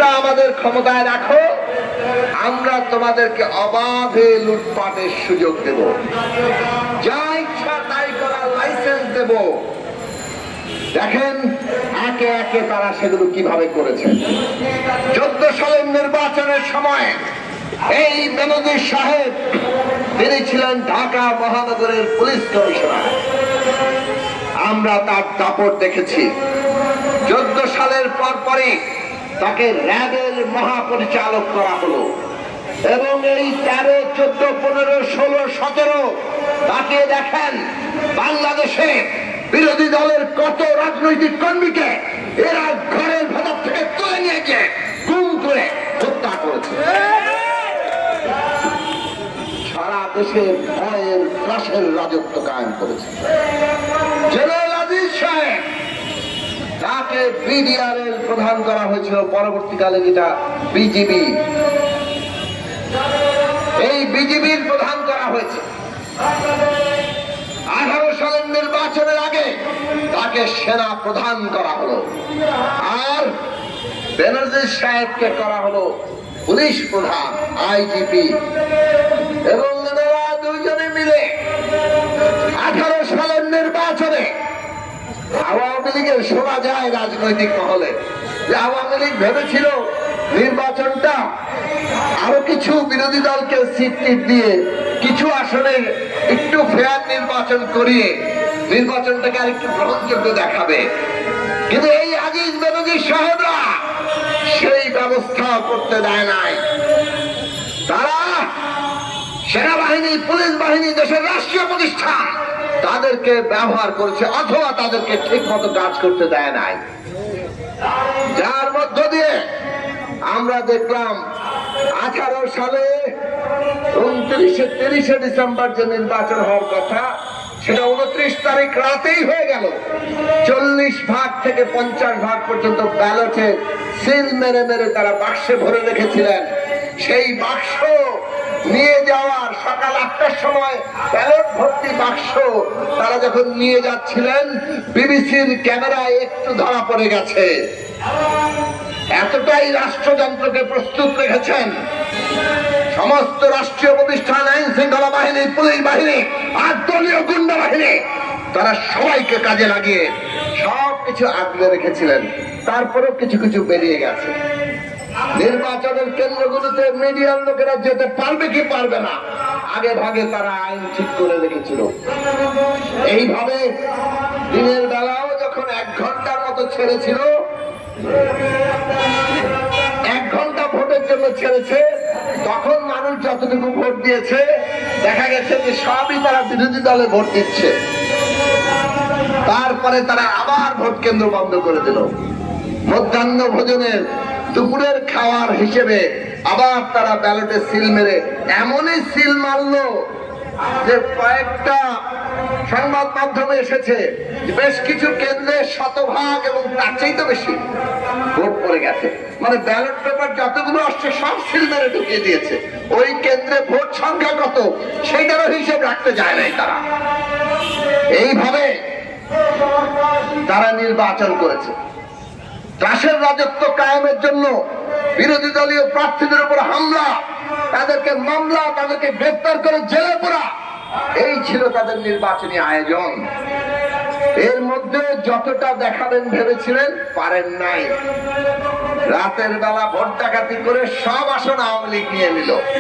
তোমরা আমাদের ক্ষমতায় রাখো, আমরা তোমাদেরকে অবাধে লুটপাটের সুযোগ দেব, যা ইচ্ছা তাই করার লাইসেন্স দেব। দেখেন একে একে তারা সেগুলো কিভাবে করেছে। 14 সালের নির্বাচনের সময় এই বেনজির সাহেব, তিনি ছিলেন ঢাকা মহানগরের পুলিশ কমিশনার। আমরা তার দাপট দেখেছি। 14 সালের পরপরই তাকে র্যাবের মহাপরিচালক করা হলো এবং এই 13, 14, 15, 16, 17 তাকে দেখেন বাংলাদেশে বিরোধী দলের কত রাজনৈতিক কর্মীকে এরা ঘরের ভেতর থেকে তুলে নিয়ে গিয়ে গুম করে হত্যা করেছে। সারা দেশে ভয়ের ত্রাসের রাজত্ব কায়েম করেছে। জেনারেল আজিজ সাহেব, তাকে বিডিআর এর প্রধান করা হয়েছিল, পরবর্তীকালে যেটা বিজিবি, এই বিজিবির প্রধান করা হয়েছে। 18 সালের নির্বাচনের আগে তাকে সেনা প্রধান করা হলো, আর বেনজির সাহেবকে করা হলো পুলিশ প্রধান, আইজিপি। এবং এনারা দুইজনে মিলে 18 সালের নির্বাচনে আওয়ামী লীগের শোনা যায় রাজনৈতিক মহলে যে আওয়ামী লীগ ভেবেছিল নির্বাচনটা আরো কিছু বিরোধী দলকে সিট দিয়ে কিছু আসনে একটু ফেয়ার নির্বাচন করিয়ে নির্বাচনটাকে আর একটু গ্রহণযোগ্য দেখাবে। কিন্তু এই আজিজ বেনজির সাহেবরা সেই ব্যবস্থা করতে দেয় নাই। তারা সেনাবাহিনী, পুলিশ বাহিনী, দেশের রাষ্ট্রীয় প্রতিষ্ঠান তাদেরকে ব্যবহার করেছে অথবা তাদেরকে ঠিক মতো কাজ করতে দেয় নাই, যার মধ্য দিয়ে আমরা দেখলাম 18 সালে 30 ডিসেম্বর যে নির্বাচন হওয়ার কথা, সেটা 29 তারিখ রাতেই হয়ে গেল। 40 ভাগ থেকে 50 ভাগ পর্যন্ত ব্যালটে সিল মেরে মেরে তারা বাক্সে ভরে রেখেছিলেন। সেই বাক্স নিয়ে যাওয়ার সকাল 8টার সময় ব্যালট ভর্তি বাক্স তারা যখন নিয়ে যাচ্ছিলেন, বিবিসির ক্যামেরায় একটু ধরা পড়ে গেছে। এতটাই রাষ্ট্রযন্ত্রকে প্রস্তুত রেখেছেন সমস্ত রাষ্ট্রীয় প্রতিষ্ঠান, আইন শৃঙ্খলা বাহিনী, পুলিশ বাহিনী আর দলীয় গুন্ডা বাহিনী, তারা সবাইকে কাজে লাগিয়ে সবকিছু আগলে রেখেছিলেন। তারপরেও কিছু কিছু বেরিয়ে গেছে। নির্বাচনের কেন্দ্রগুলোতে মিডিয়ার লোকেরা যেতে পারবে কি পারবে না, আগে ভাগে তারা আইন ঠিক করে রেখেছিল। এইভাবে দিনের বেলাও যখন 1 ঘন্টার মতো ছেড়েছিল, 1 ঘন্টা ভোটের জন্য ছেড়েছে, তখন মানুষ যতটুকু ভোট দিয়েছে দেখা গেছে যে সবই তারা বিরোধী দলে ভোট দিচ্ছে। তারপরে তারা আবার ভোট কেন্দ্র বন্ধ করে দিল। মধ্যাহ্ন ভোজনের, দুপুরের খাওয়ার হিসেবে আবার তারা ব্যালটে সিল মেরে এমনই সিল মারলো যে কয়েকটা সংবাদ মাধ্যমে এসেছে বেশ কিছু কেন্দ্রে 100% এবং তার চাইতে বেশি ভোট পড়ে গেছে। মানে ব্যালট পেপার যতগুলো আসছে সব সিল মেরে ঢুকিয়ে দিয়েছে। ওই কেন্দ্রে ভোট সংখ্যা কত সেইটারও হিসেব রাখতে যায় নাই তারা। এইভাবে তারা নির্বাচন করেছে। ত্রাসের রাজত্ব কায়েমের জন্য বিরোধী দলীয় প্রার্থীদের উপর হামলা, তাদেরকে মামলা, তাদেরকে গ্রেফতার করে জেলে পোড়া, এই ছিল তাদের নির্বাচনী আয়োজন। এর মধ্যে যতটা দেখাবেন ভেবেছিলেন পারেন নাই। রাতের বেলা ভোট ডাকাতি করে সব আসন আওয়ামী লীগ নিয়ে নিল।